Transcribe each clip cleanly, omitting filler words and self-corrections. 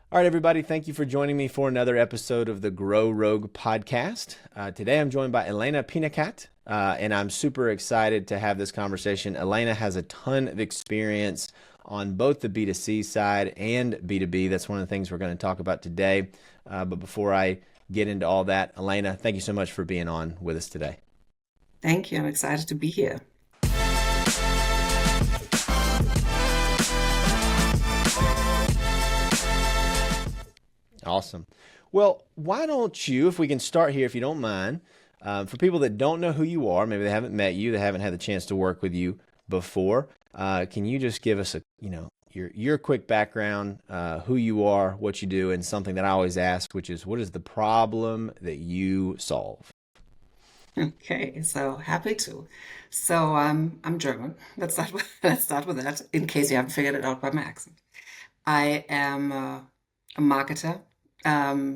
All right, everybody, thank you for joining me for another episode of the Grow Rogue podcast. Today I'm joined by Elena Pinakatt, and I'm super excited to have this conversation. Elena has a ton of experience on both the B2C side and B2B. That's one of the things we're going to talk about today. But before I get into all that, Elena, thank you so much for being on with us today. Thank you. I'm excited to be here. Awesome. Well, why don't you, if we can start here, if you don't mind, for people that don't know who you are, maybe they haven't met you, they haven't had the chance to work with you before, can you just give us your quick background, who you are, what you do, and something that I always ask, which is what is the problem that you solve? Okay, so happy to. So I'm German. Let's start with that, in case you haven't figured it out by my accent. I am a marketer. By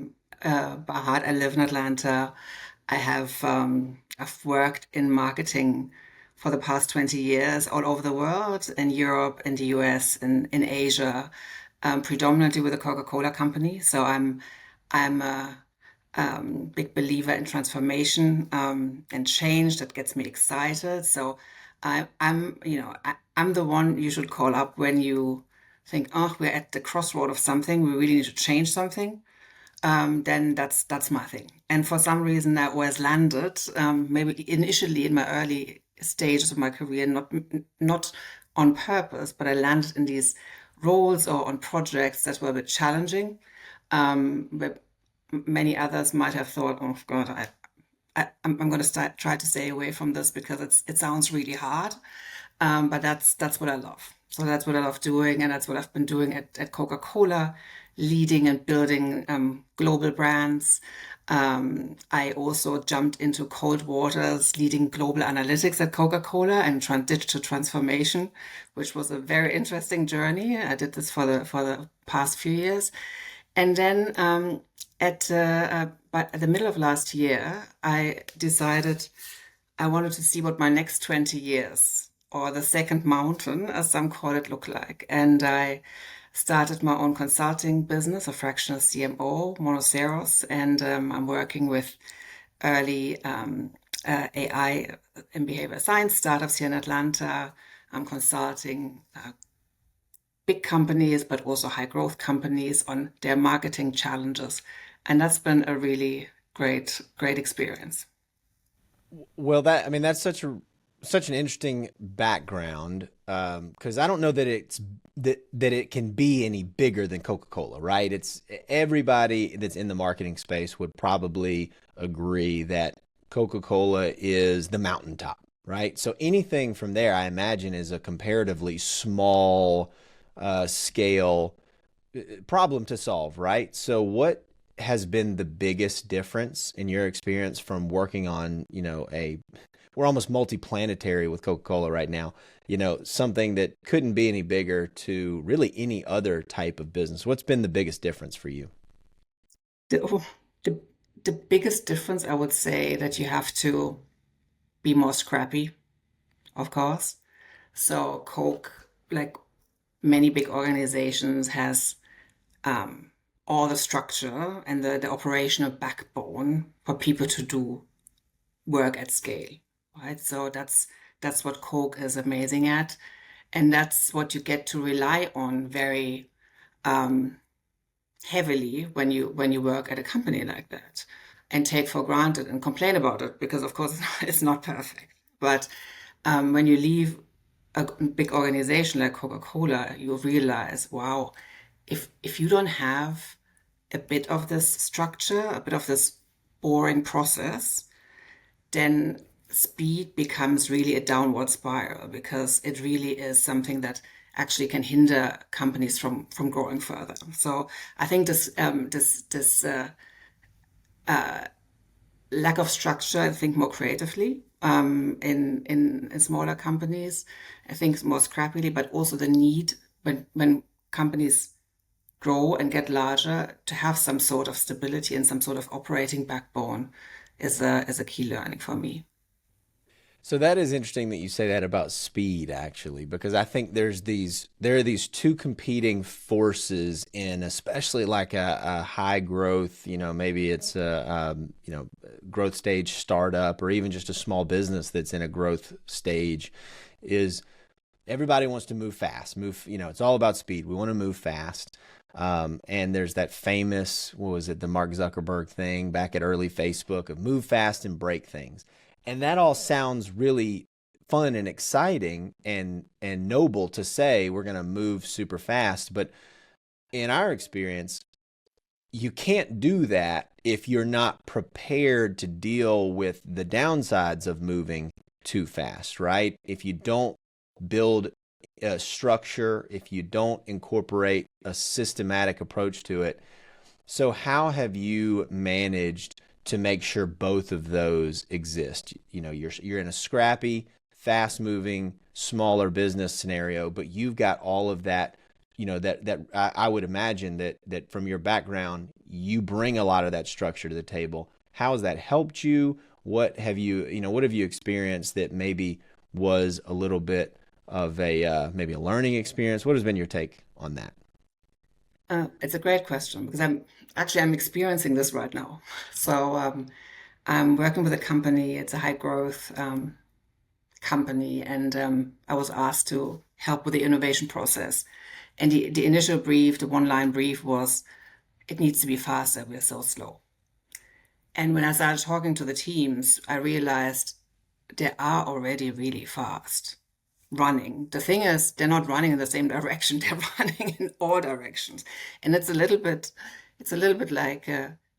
heart, I live in Atlanta. I've worked in marketing for the past 20 years all over the world, in Europe, in the US, in Asia, predominantly with the Coca-Cola Company. So I'm a big believer in transformation and change. That gets me excited. I'm the one you should call up when you think, oh, we're at the crossroad of something. We really need to change something. Then that's my thing. And for some reason, that was landed. Maybe initially in my early stages of my career, not on purpose, but I landed in these roles or on projects that were a bit challenging. But many others might have thought, "Oh God, I'm going to try to stay away from this because it sounds really hard." But that's what I love. So that's what I love doing, and that's what I've been doing at Coca-Cola, leading and building global brands. I also jumped into cold waters, leading global analytics at Coca-Cola and digital transformation, which was a very interesting journey. I did this for the past few years, and then at the middle of last year, I decided I wanted to see what my next 20 years, or the second mountain, as some call it, look like. And I started my own consulting business, a fractional CMO, Monoceros, and I'm working with early AI and behavior science startups here in Atlanta. I'm consulting big companies, but also high growth companies on their marketing challenges. And that's been a really great experience. Well, that's such an interesting background because I don't know that that it can be any bigger than Coca-Cola, right? It's everybody that's in the marketing space would probably agree that Coca-Cola is the mountaintop, right? So anything from there, I imagine, is a comparatively small scale problem to solve, right? So what has been the biggest difference in your experience from working on, we're almost multi-planetary with Coca-Cola right now, something that couldn't be any bigger to really any other type of business. What's been the biggest difference for you? The, oh, the, the biggest difference, I would say, that you have to be more scrappy, of course. So Coke, like many big organizations, has um, all the structure and the operational backbone for people to do work at scale, right? So that's what Coke is amazing at, and that's what you get to rely on very um, heavily when you work at a company like that, and take for granted and complain about it because, of course, it's not perfect. But when you leave a big organization like Coca-Cola, you realize, wow, if you don't have a bit of this structure, a bit of this boring process, then speed becomes really a downward spiral because it really is something that actually can hinder companies from growing further. So I think this lack of structure, I think more creatively in smaller companies, I think more scrappily, but also the need when companies grow and get larger to have some sort of stability and some sort of operating backbone is a key learning for me. So that is interesting that you say that about speed, actually, because I think there are these two competing forces in, especially like a high growth, maybe it's a growth stage startup or even just a small business that's in a growth stage, is everybody wants to move fast. It's all about speed. We want to move fast. And there's that famous, what was it, the Mark Zuckerberg thing back at early Facebook of move fast and break things. And that all sounds really fun and exciting and noble to say we're going to move super fast. But in our experience, you can't do that if you're not prepared to deal with the downsides of moving too fast, right? If you don't build a structure, if you don't incorporate a systematic approach to it. So, how have you managed to make sure both of those exist? You're in a scrappy, fast-moving, smaller business scenario, but you've got all of that. I would imagine that from your background, you bring a lot of that structure to the table. How has that helped you? What have you experienced that maybe was a little bit of a maybe a learning experience? What has been your take on that? It's a great question because I'm experiencing this right now. So I'm working with a company. It's a high growth company, and I was asked to help with the innovation process. And the initial brief, the one line brief was, it needs to be faster. We're so slow. And when I started talking to the teams, I realized they are already really fast running. The thing is, they're not running in the same direction. They're running in all directions. And it's a little bit like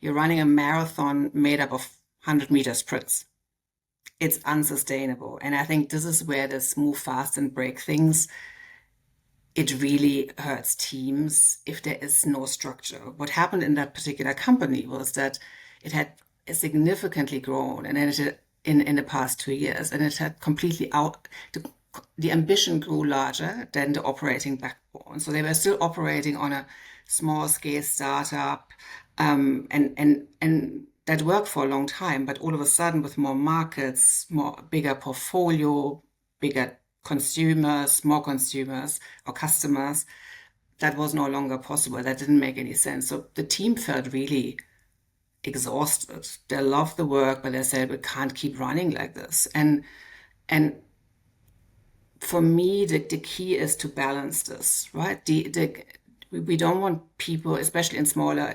you're running a marathon made up of 100-meter sprints. It's unsustainable. And I think this is where this move fast and break things, it really hurts teams if there is no structure. What happened in that particular company was that it had significantly grown, and it had, in the past 2 years, and it had completely the ambition grew larger than the operating backbone. So they were still operating on a small scale startup, and that worked for a long time. But all of a sudden, with more markets, bigger portfolio, bigger consumers, more consumers or customers, that was no longer possible. That didn't make any sense. So the team felt really exhausted. They loved the work, but they said, we can't keep running like this. And for me, the key is to balance this, right? We don't want people, especially in smaller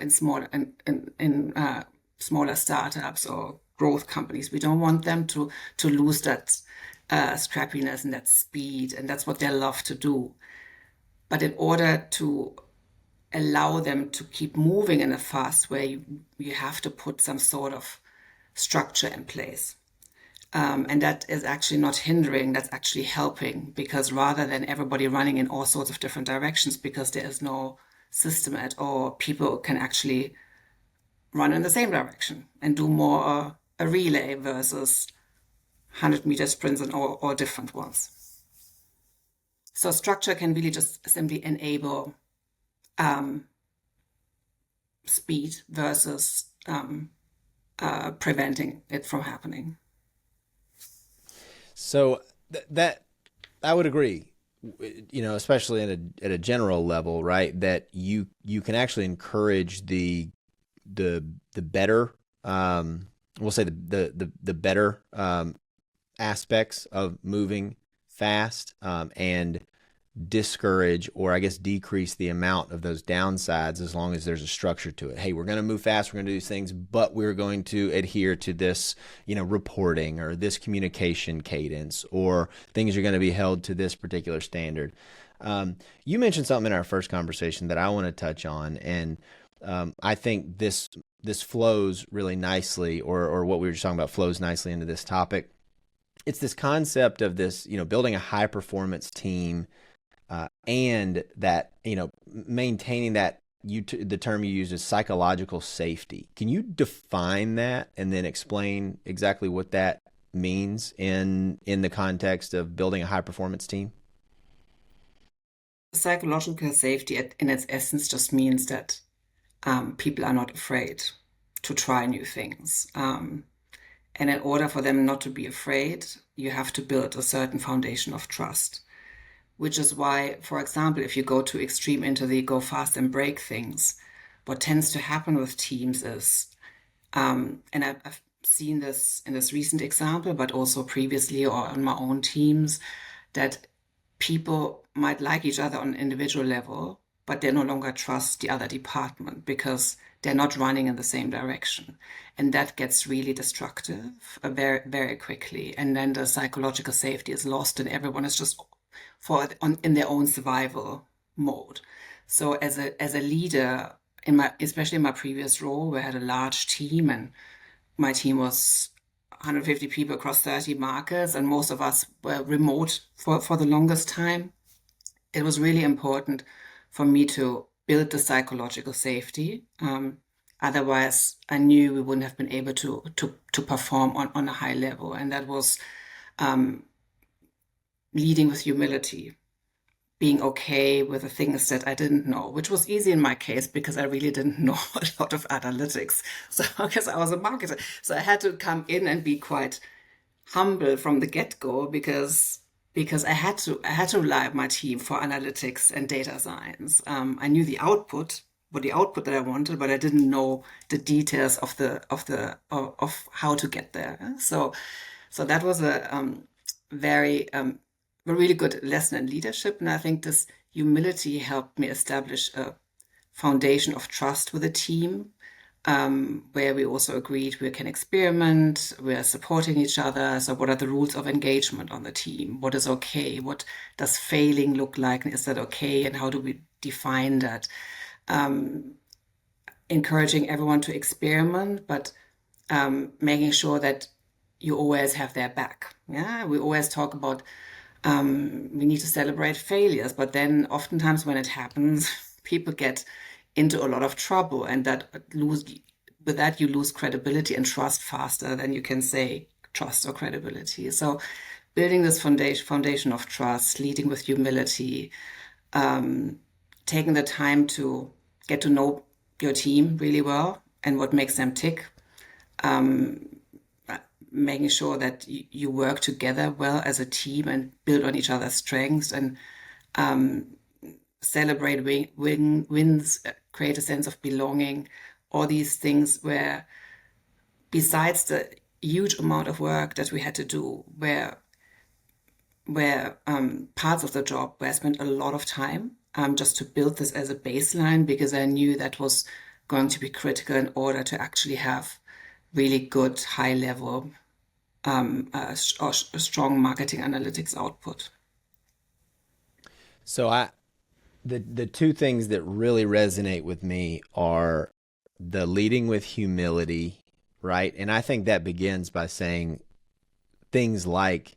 startups or growth companies, we don't want them to lose that scrappiness and that speed, and that's what they love to do. But in order to allow them to keep moving in a fast way, you have to put some sort of structure in place. And that is actually not hindering, that's actually helping, because rather than everybody running in all sorts of different directions because there is no system at all, people can actually run in the same direction and do more a relay versus 100-meter sprints and all different ones. So structure can really just simply enable speed versus preventing it from happening. So that I would agree, especially at a general level, right? That you can actually encourage the better, we'll say the better aspects of moving fast, and discourage, or I guess decrease the amount of those downsides as long as there's a structure to it. Hey, we're going to move fast, we're going to do these things, but we're going to adhere to this, reporting or this communication cadence, or things are going to be held to this particular standard. You mentioned something in our first conversation that I want to touch on, and I think this flows really nicely, or what we were just talking about flows nicely into this topic. It's this concept of this, building a high performance team, and that, maintaining that, the term you use is psychological safety. Can you define that and then explain exactly what that means in the context of building a high performance team? Psychological safety in its essence just means that people are not afraid to try new things. And in order for them not to be afraid, you have to build a certain foundation of trust. Which is why, for example, if you go to extreme into the go fast and break things, what tends to happen with teams is, and I've seen this in this recent example, but also previously or on my own teams, that people might like each other on an individual level, but they no longer trust the other department because they're not running in the same direction. And that gets really destructive very, very quickly. And then the psychological safety is lost and everyone is just in their own survival mode. So as a leader, especially in my previous role, where I had a large team and my team was 150 people across 30 markets, and most of us were remote for the longest time. It was really important for me to build the psychological safety. Otherwise, I knew we wouldn't have been able to perform on a high level. And that was leading with humility, being okay with the things that I didn't know, which was easy in my case because I really didn't know a lot of analytics. So because I was a marketer, so I had to come in and be quite humble from the get-go because I had to rely on my team for analytics and data science. I knew the output, what the output that I wanted, but I didn't know the details of how to get there. So that was very a really good lesson in leadership, and I think this humility helped me establish a foundation of trust with the team, where we also agreed we can experiment, we're supporting each other. So, what are the rules of engagement on the team? What is okay? What does failing look like? And is that okay? And how do we define that? Encouraging everyone to experiment, but making sure that you always have their back. Yeah, we always talk about we need to celebrate failures, but then oftentimes when it happens, people get into a lot of trouble, and with that you lose credibility and trust faster than you can say trust or credibility. So, building this foundation of trust, leading with humility, taking the time to get to know your team really well and what makes them tick, making sure that you work together well as a team and build on each other's strengths, and celebrate wins, create a sense of belonging, all these things where, besides the huge amount of work that we had to do, where parts of the job where I spent a lot of time just to build this as a baseline, because I knew that was going to be critical in order to actually have really good high level strong marketing analytics output. So the two things that really resonate with me are the leading with humility, right? And I think that begins by saying things like,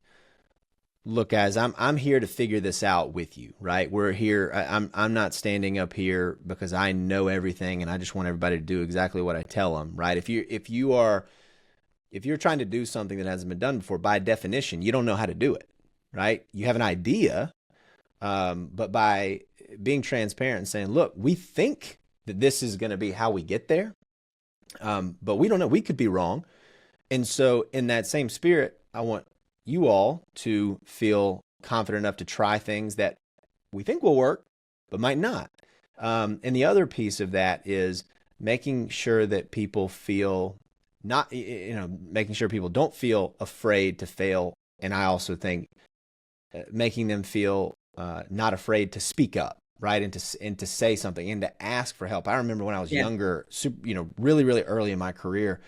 look, guys, I'm here to figure this out with you, right? We're here. I'm not standing up here because I know everything and I just want everybody to do exactly what I tell them, right? If you're trying to do something that hasn't been done before, by definition, you don't know how to do it, right? You have an idea, but by being transparent and saying, look, we think that this is going to be how we get there, but we don't know. We could be wrong. And so in that same spirit, I want you all to feel confident enough to try things that we think will work, but might not. And the other piece of that is making sure that people feel making sure people don't feel afraid to fail. And I also think making them feel not afraid to speak up, right? And to say something and to ask for help. I remember when I was younger, really, really early in my career,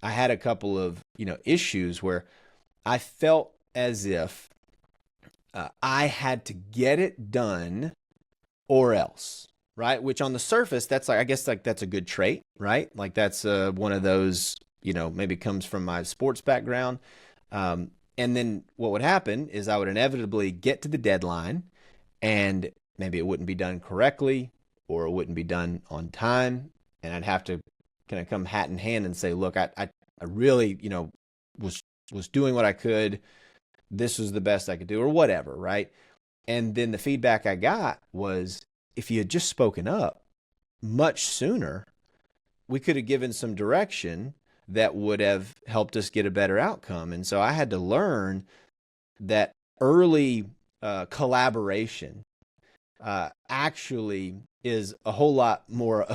I had a couple of, issues where I felt as if I had to get it done or else, right? Which on the surface, that's like, I guess like that's a good trait, right? Like that's one of those, maybe comes from my sports background. And then what would happen is I would inevitably get to the deadline and maybe it wouldn't be done correctly or it wouldn't be done on time. And I'd have to kind of come hat in hand and say, look, I really, was doing what I could. This was the best I could do or whatever, right? And then the feedback I got was, if you had just spoken up much sooner, we could have given some direction, that would have helped us get a better outcome. And so I had to learn that early collaboration actually is a whole lot more.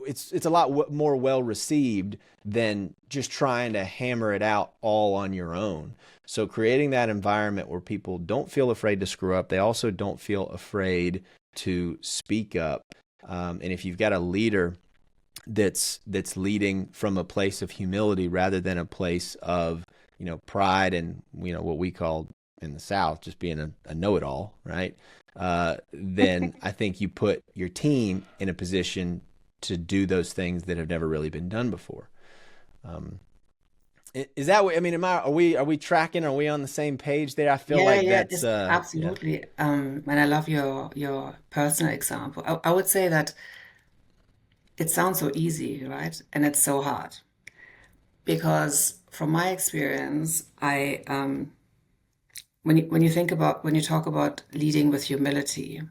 It's a lot more well received than just trying to hammer it out all on your own. So creating that environment where people don't feel afraid to screw up, they also don't feel afraid to speak up. And if you've got a leader that's leading from a place of humility rather than a place of pride and what we call in the South just being a know-it-all, right? Then I think you put your team in a position to do those things that have never really been done before. Is that what I mean? Are we tracking? Are we on the same page there? I feel Yeah, like yeah, that's it's yeah. absolutely. And I love your personal example. I would say that it sounds so easy, right? And it's so hard because from my experience, I when you think about when you talk about leading with humility,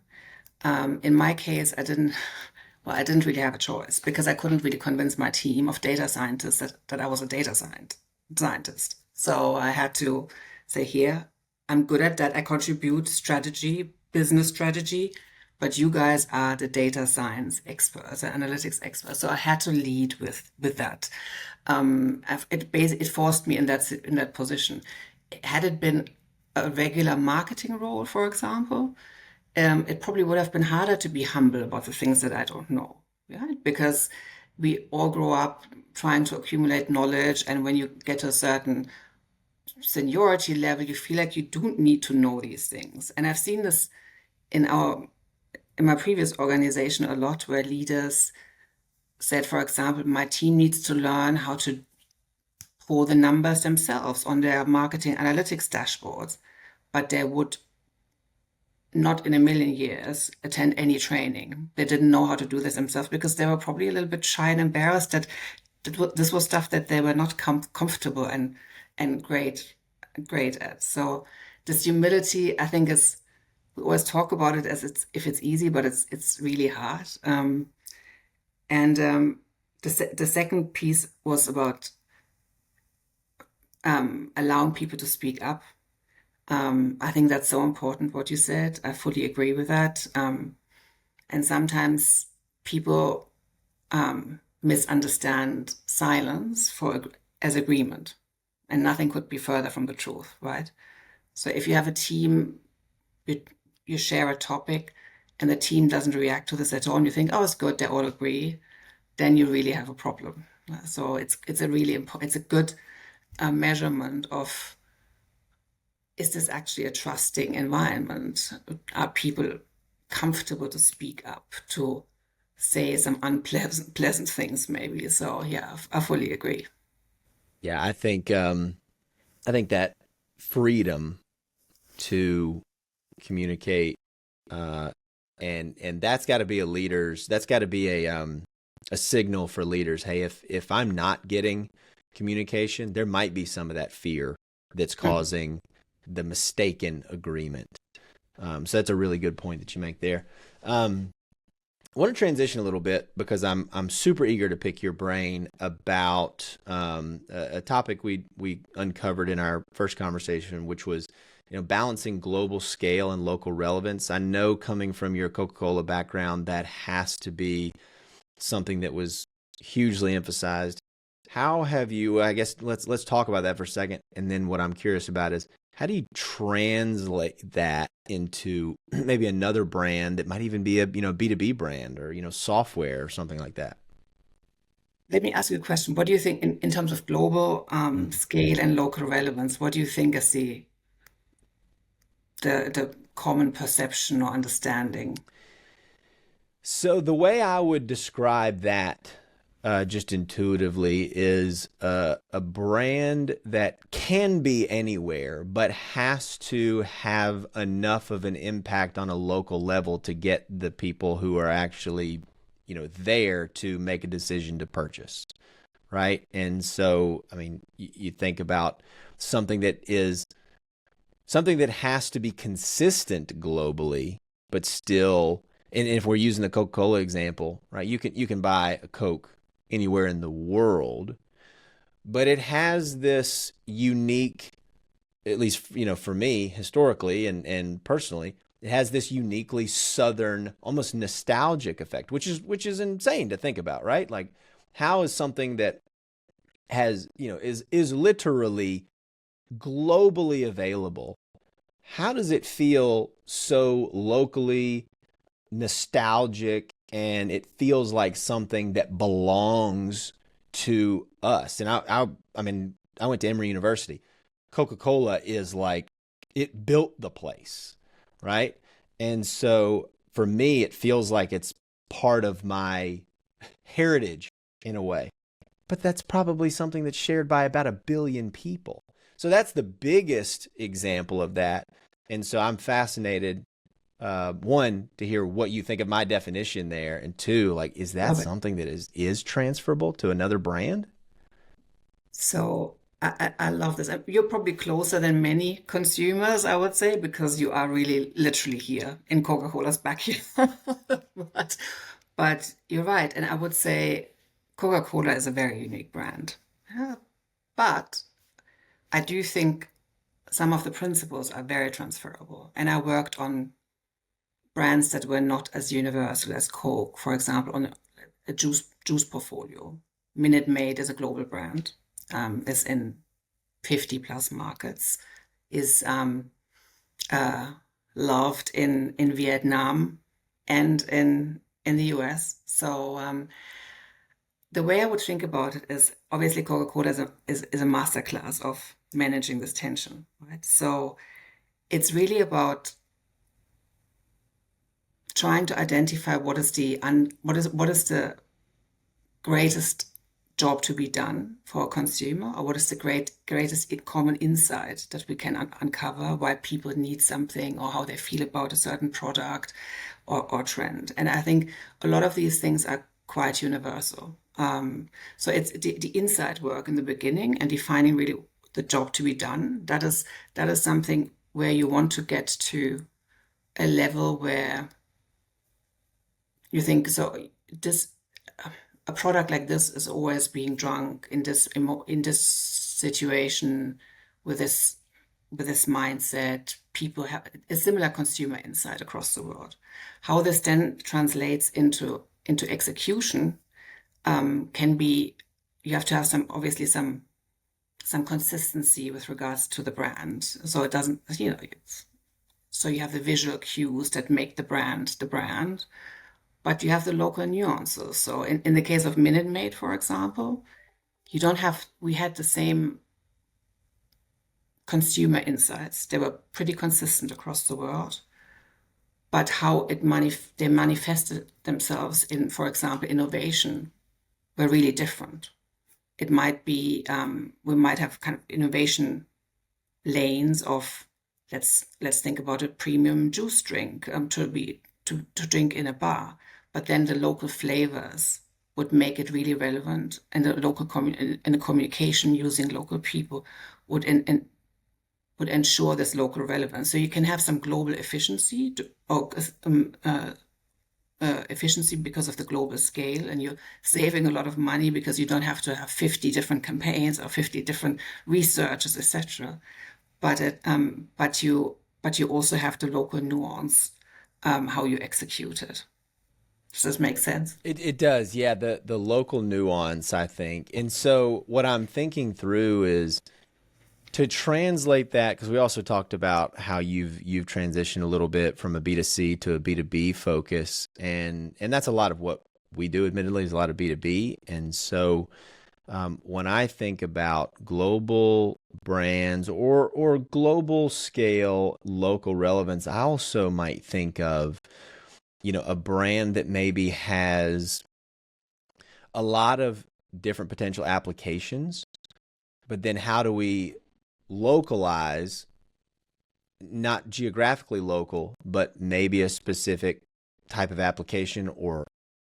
in my case, I didn't really have a choice because I couldn't really convince my team of data scientists that I was a scientist. So I had to say, here, I'm good at that. I contribute strategy, business strategy, but you guys are the data science experts, the analytics experts. So I had to lead with that. It forced me in that position. Had it been a regular marketing role, for example, it probably would have been harder to be humble about the things that I don't know, right? Because we all grow up trying to accumulate knowledge, and when you get to a certain seniority level, you feel like you don't need to know these things. And I've seen this in my previous organization a lot, where leaders said, for example, my team needs to learn how to pull the numbers themselves on their marketing analytics dashboards, but they would not in a million years attend any training. They didn't know how to do this themselves because they were probably a little bit shy and embarrassed that this was stuff that they were not comfortable and great at. So this humility, I think, is we always talk about it as if it's easy, but it's really hard. And the second piece was about allowing people to speak up. I think that's so important what you said. I fully agree with that. And sometimes people misunderstand silence as agreement, and nothing could be further from the truth, right? So if you have a team, you share a topic, and the team doesn't react to this at all, and you think, oh, it's good, they all agree, then you really have a problem. So it's a really important, it's a good measurement of, is this actually a trusting environment? Are people comfortable to speak up, to say some unpleasant things maybe? So yeah, I fully agree. Yeah, I think that freedom to communicate, uh, and that's got to be a signal for leaders. Hey, if I'm not getting communication, there might be some of that fear that's Mm. causing the mistaken agreement. So that's a really good point that you make there. I want to transition a little bit because I'm super eager to pick your brain about a topic we uncovered in our first conversation, which was balancing global scale and local relevance. I know coming from your Coca-Cola background, that has to be something that was hugely emphasized. How have you? I guess let's talk about that for a second, and then what I'm curious about is how do you translate that into maybe another brand that might even be a B2B brand or software or something like that? Let me ask you a question. What do you think in terms of global scale and local relevance? What do you think is the common perception or understanding? So the way I would describe that, just intuitively, is a brand that can be anywhere, but has to have enough of an impact on a local level to get the people who are actually, there to make a decision to purchase, right? And so, I mean, you think about something that is something that has to be consistent globally, but still, and if we're using the Coca-Cola example, right, you can buy a Coke anywhere in the world, but it has this unique, at least, for me historically and personally, it has this uniquely Southern, almost nostalgic effect, which is insane to think about, right? Like, how is something that has, is literally globally available, how does it feel so locally nostalgic, and it feels like something that belongs to us? And I mean, I went to Emory University. Coca-Cola is like, it built the place, right? And so for me, it feels like it's part of my heritage in a way. But that's probably something that's shared by about a billion people. So that's the biggest example of that. And so I'm fascinated, one, to hear what you think of my definition there, and two, like, is that Love it. something that is transferable to another brand? So I love this. You're probably closer than many consumers, I would say, because you are really literally here in Coca-Cola's backyard. But, but you're right. And I would say Coca-Cola is a very unique brand. Yeah. But I do think some of the principles are very transferable. And I worked on brands that were not as universal as Coke, for example, on a juice portfolio. Minute Maid is a global brand, is in 50 plus markets, is uh, loved in Vietnam and in the US. So the way I would think about it is obviously Coca-Cola is a masterclass of managing this tension, right? So it's really about trying to identify what is the greatest job to be done for a consumer, or what is the greatest common insight that we can uncover why people need something or how they feel about a certain product or trend. And I think a lot of these things are quite universal. So it's the insight work in the beginning and defining really the job to be done. That is something where you want to get to a level where you think, so this a product like this is always being drunk in this situation with this mindset. People have a similar consumer insight across the world. How this then translates into execution, can be, you have to have some consistency with regards to the brand. So it doesn't, so you have the visual cues that make the brand, but you have the local nuances. So in the case of Minute Maid, for example, we had the same consumer insights. They were pretty consistent across the world, but how they manifested themselves in, for example, innovation were really different. It might be, we might have kind of innovation lanes of, let's think about a premium juice drink, to drink in a bar, but then the local flavors would make it really relevant, and the communication using local people would ensure this local relevance. So you can have some global efficiency efficiency because of the global scale, and you're saving a lot of money because you don't have to have 50 different campaigns or 50 different researchers, etc. But you also have the local nuance, how you execute it. Does this make sense? It does, yeah. The local nuance, I think. And so what I'm thinking through is to translate that, because we also talked about how you've transitioned a little bit from a B2C to a B2B focus, and that's a lot of what we do. Admittedly, is a lot of B2B, and so when I think about global brands or global scale local relevance, I also might think of, a brand that maybe has a lot of different potential applications, but then how do we localize, not geographically local, but maybe a specific type of application or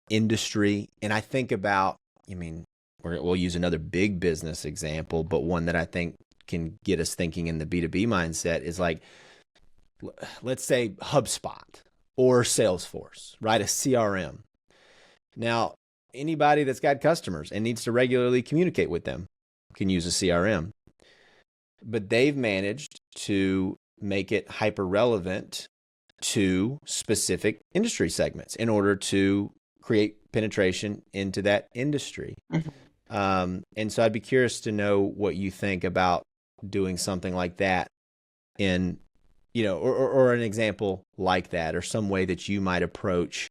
industry? And I think about, I mean, we'll use another big business example, but one that I think can get us thinking in the B2B mindset is like, let's say HubSpot or Salesforce, right? A CRM. Now, anybody that's got customers and needs to regularly communicate with them, can use a CRM, but they've managed to make it hyper relevant to specific industry segments in order to create penetration into that industry. Mhm. And so I'd be curious to know what you think about doing something like that in, or an example like that, or some way that you might approach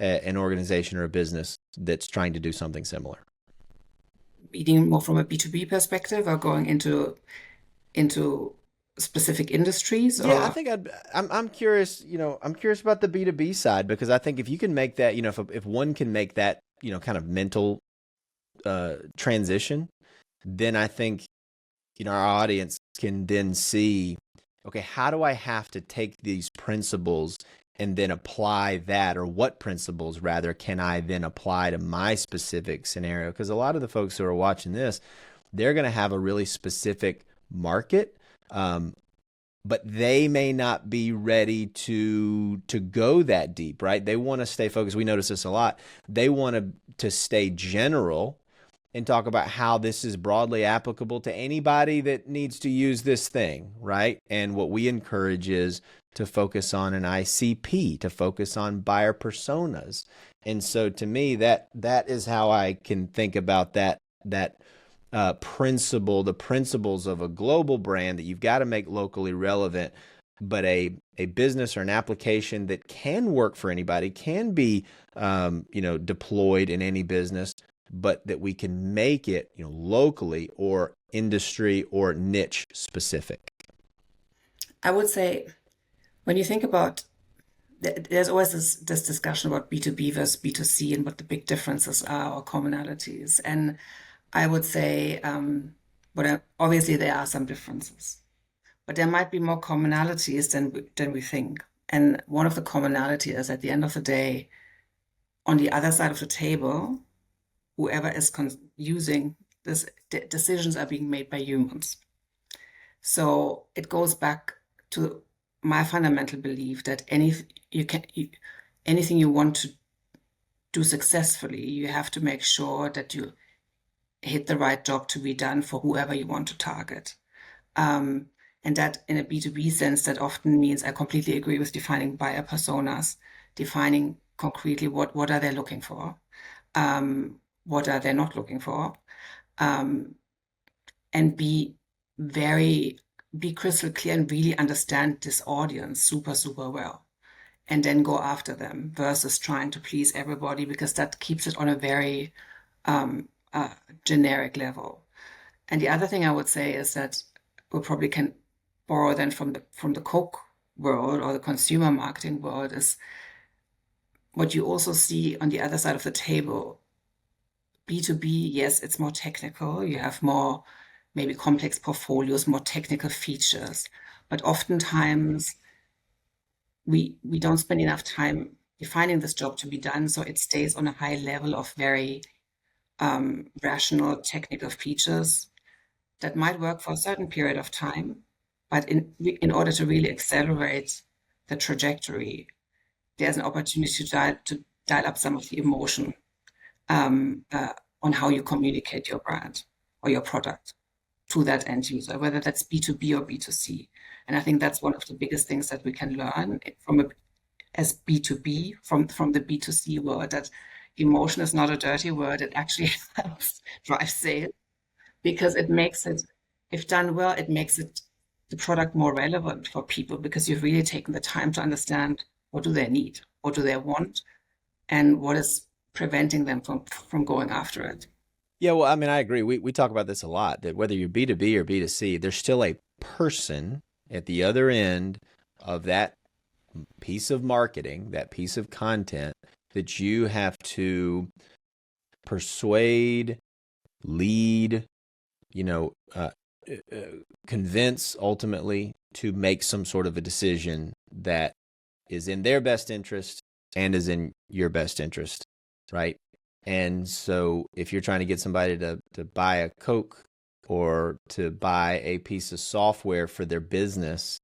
an organization or a business that's trying to do something similar. Eating more from a B2B perspective or going into specific industries Yeah, I or think I'm curious, I'm curious about the B2B side, because I think if you can make that, if one can make that, kind of mental transition, then I think, our audience can then see, okay, how do I have to take these principles and then apply that, or what principles rather can I then apply to my specific scenario? Because a lot of the folks who are watching this, they're going to have a really specific market, but they may not be ready to go that deep, right? They want to stay focused. We notice this a lot. They want to stay general and talk about how this is broadly applicable to anybody that needs to use this thing, right? And what we encourage is to focus on an ICP, to focus on buyer personas. And so to me, that is how I can think about that principle, the principles of a global brand that you've got to make locally relevant, but a business or an application that can work for anybody, can be deployed in any business, but that we can make it locally or industry or niche specific. I would say when you think about there's always this discussion about B2B versus B2C and what the big differences are or commonalities. And I would say, obviously there are some differences, but there might be more commonalities than we think. And one of the commonality is at the end of the day, on the other side of the table, whoever is using this, decisions are being made by humans. So it goes back to my fundamental belief that anything you want to do successfully, you have to make sure that you hit the right job to be done for whoever you want to target. And that in a B2B sense, that often means I completely agree with defining buyer personas, defining concretely what are they looking for, what are they not looking for, um, and be crystal clear and really understand this audience super, super well, and then go after them versus trying to please everybody, because that keeps it on a very generic level. And the other thing I would say is that we probably can borrow then from the Coke world or the consumer marketing world is what you also see on the other side of the table. B2B, yes, it's more technical. You have more maybe complex portfolios, more technical features, but oftentimes we don't spend enough time defining this job to be done, so it stays on a high level of very rational technical features that might work for a certain period of time, but in order to really accelerate the trajectory, there's an opportunity to dial up some of the emotion on how you communicate your brand or your product to that end user, whether that's B2B or B2C. And I think that's one of the biggest things that we can learn as B2B from the B2C world, that emotion is not a dirty word. It actually helps drive sales because it makes it, if done well, it makes it the product more relevant for people because you've really taken the time to understand what do they need, what do they want, and what is preventing them from going after it. Yeah, well, I mean, I agree. We talk about this a lot, that whether you're B2B or B2C, there's still a person at the other end of that piece of marketing, that piece of content that you have to persuade, lead, you know, uh, convince ultimately to make some sort of a decision that is in their best interest and is in your best interest, right? And so if you're trying to get somebody to buy a Coke or to buy a piece of software for their business,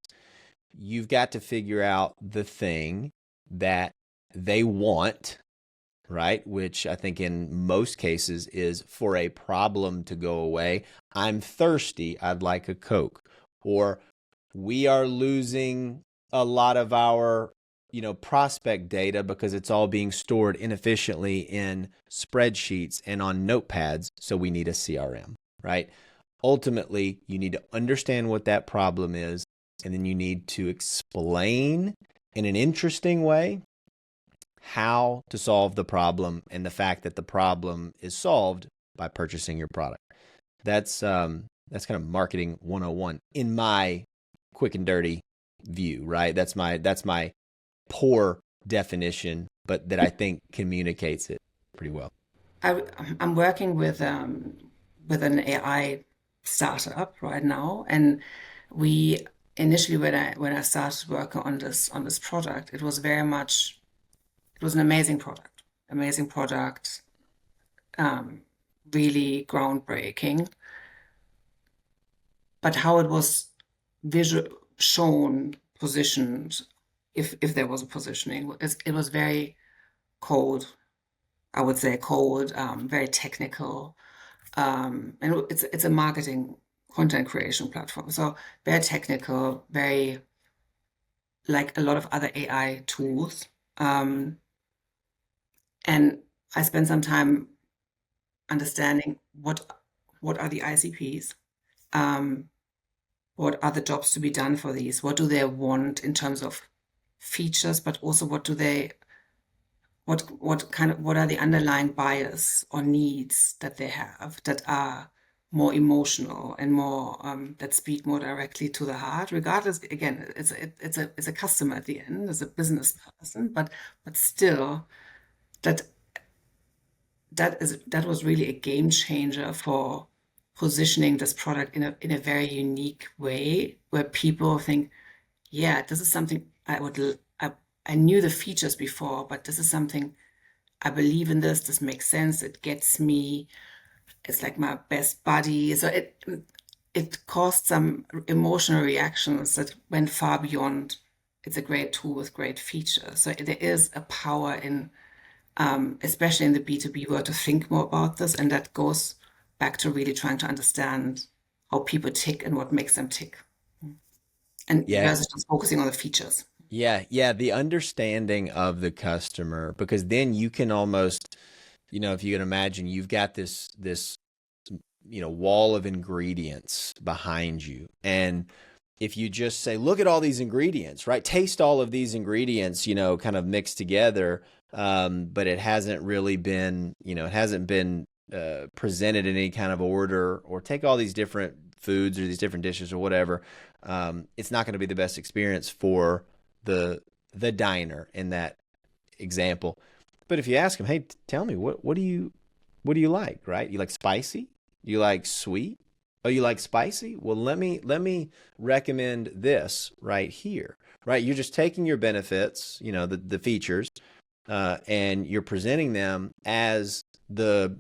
you've got to figure out the thing that they want right? Which I think in most cases is for a problem to go away. I'm thirsty. I'd like a Coke. Or we are losing a lot of our prospect data because it's all being stored inefficiently in spreadsheets and on notepads, so we need a CRM, right? Ultimately, you need to understand what that problem is, and then you need to explain in an interesting way how to solve the problem and the fact that the problem is solved by purchasing your product. That's kind of marketing 101 in my quick and dirty view, right? That's my poor definition, but that I think communicates it pretty well. I, I'm working with an AI startup right now, and we initially when I started working on this product, it was an amazing product, um, really groundbreaking. But how it was visual shown, positioned, if there was a positioning, it was very cold. I would say cold, very technical, and it's a marketing content creation platform. So very technical, very like a lot of other AI tools. Um, and I spent some time understanding what are the ICPs, um, what are the jobs to be done for these, what do they want in terms of features, but also what are the underlying bias or needs that they have that are more emotional and more that speak more directly to the heart. Regardless, again, it's a customer at the end, it's a business person, but still that that was really a game changer for positioning this product in a very unique way where people think, yeah, this is something I knew the features before, but this is something I believe in this. This makes sense. It gets me. It's like my best buddy. So it caused some emotional reactions that went far beyond. It's a great tool with great features. So there is a power in, especially in the B2B world, to think more about this, and that goes back to really trying to understand how people tick and what makes them tick, and Yeah. versus just focusing on the features. Yeah, yeah, the understanding of the customer, because then you can almost, if you can imagine, you've got this wall of ingredients behind you. And if you just say, look at all these ingredients, right? Taste all of these ingredients, kind of mixed together, but it hasn't really been, it hasn't been presented in any kind of order, or take all these different foods or these different dishes or whatever. It's not going to be the best experience for the the diner in that example. But if you ask them, hey, tell me what do you like, right? You like spicy? You like sweet? Oh, you like spicy? Well, let me recommend this right here. Right? You're just taking your benefits, the features, and you're presenting them as the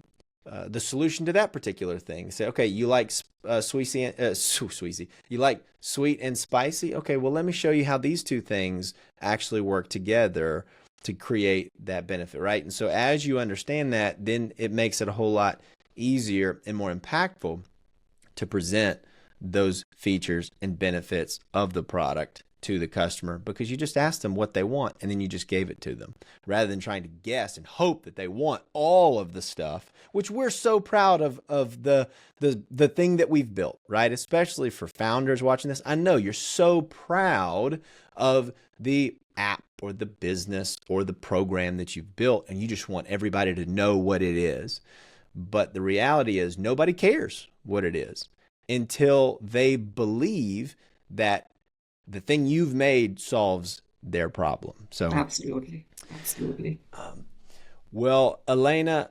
solution to that particular thing. Say, okay, you like sweetie, you like sweet and spicy. Okay, well, let me show you how these two things actually work together to create that benefit, right? And so as you understand that, then it makes it a whole lot easier and more impactful to present those features and benefits of the product to the customer, because you just asked them what they want and then you just gave it to them, rather than trying to guess and hope that they want all of the stuff, which we're so proud of the thing that we've built, right? Especially for founders watching this. I know you're so proud of the app or the business or the program that you've built, and you just want everybody to know what it is. But the reality is nobody cares what it is until they believe that the thing you've made solves their problem. So, Absolutely, absolutely. well, Elena,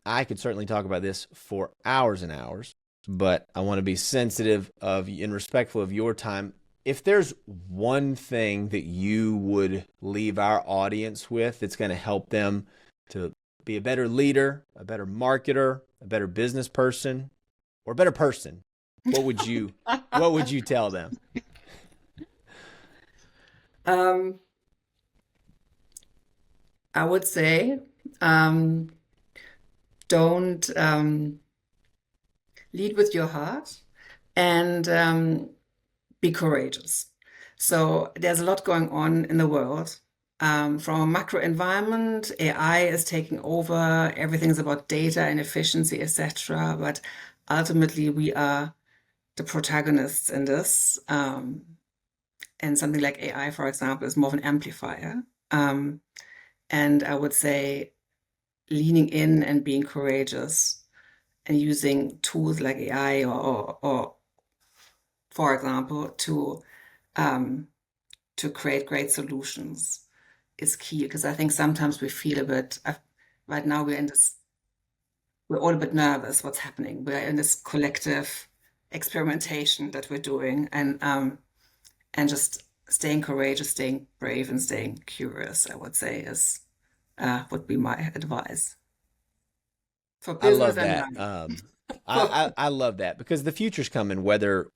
I could certainly talk about this for hours and hours, but I want to be sensitive of and respectful of your time. If there's one thing that you would leave our audience with that's going to help them to be a better leader, a better marketer, a better business person, or a better person, what would you tell them? Um, I would say. Um, don't lead with your heart and be courageous. So there's a lot going on in the world. From a macro environment, AI is taking over. Everything's about data and efficiency, etc. But ultimately, we are the protagonists in this. And something like AI, for example, is more of an amplifier. Um, and I would say leaning in and being courageous and using tools like AI or for example, um, to create great solutions is key because I think sometimes we feel a bit, right now we're all a bit nervous what's happening. We're in this collective experimentation that we're doing and just staying courageous, staying brave and staying curious, I would say is would be my advice for I business love and that. life. I love that because the future's coming whether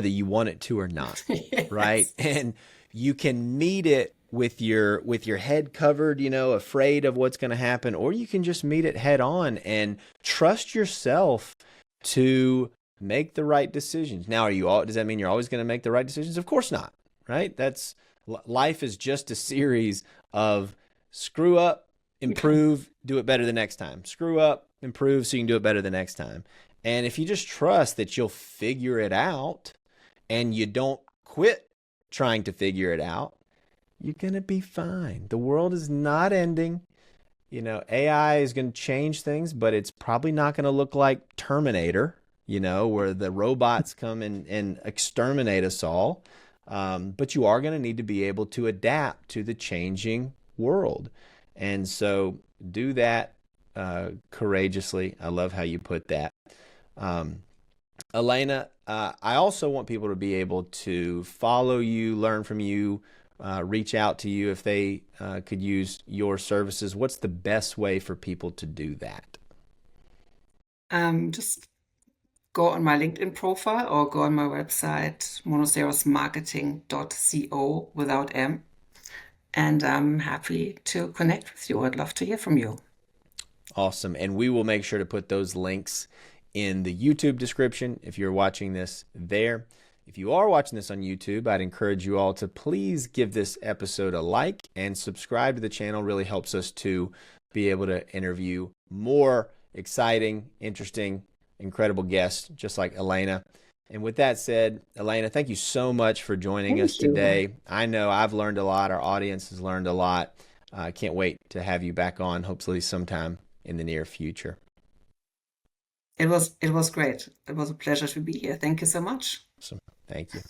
you want it to or not, right? Yes. And you can meet it with your head covered, afraid of what's going to happen, or you can just meet it head on and trust yourself to make the right decisions. Now, does that mean you're always going to make the right decisions? Of course not, right? Life is just a series of screw up, improve, do it better the next time. Screw up, improve so you can do it better the next time. And if you just trust that you'll figure it out and you don't quit trying to figure it out, you're going to be fine. The world is not ending. AI is going to change things, but it's probably not going to look like Terminator, where the robots come and exterminate us all. But you are going to need to be able to adapt to the changing world. And so do that courageously. I love how you put that. Um, Elena, I also want people to be able to follow you, learn from you, reach out to you if they could use your services. What's the best way for people to do that? Just go on my LinkedIn profile or go on my website, monocerosmarketing.co without M. And I'm happy to connect with you. I'd love to hear from you. Awesome. And we will make sure to put those links in the YouTube description if you're watching this there. If you are watching this on YouTube, I'd encourage you all to please give this episode a like and subscribe to the channel. Really helps us to be able to interview more exciting, interesting, incredible guests just like Elena. And with that said, Elena, thank you so much for joining us Thank you. today. I know I've learned a lot. Our audience has learned a lot. I can't wait to have you back on, hopefully sometime in the near future. It was great. It was a pleasure to be here. Thank you so much. So, thank you.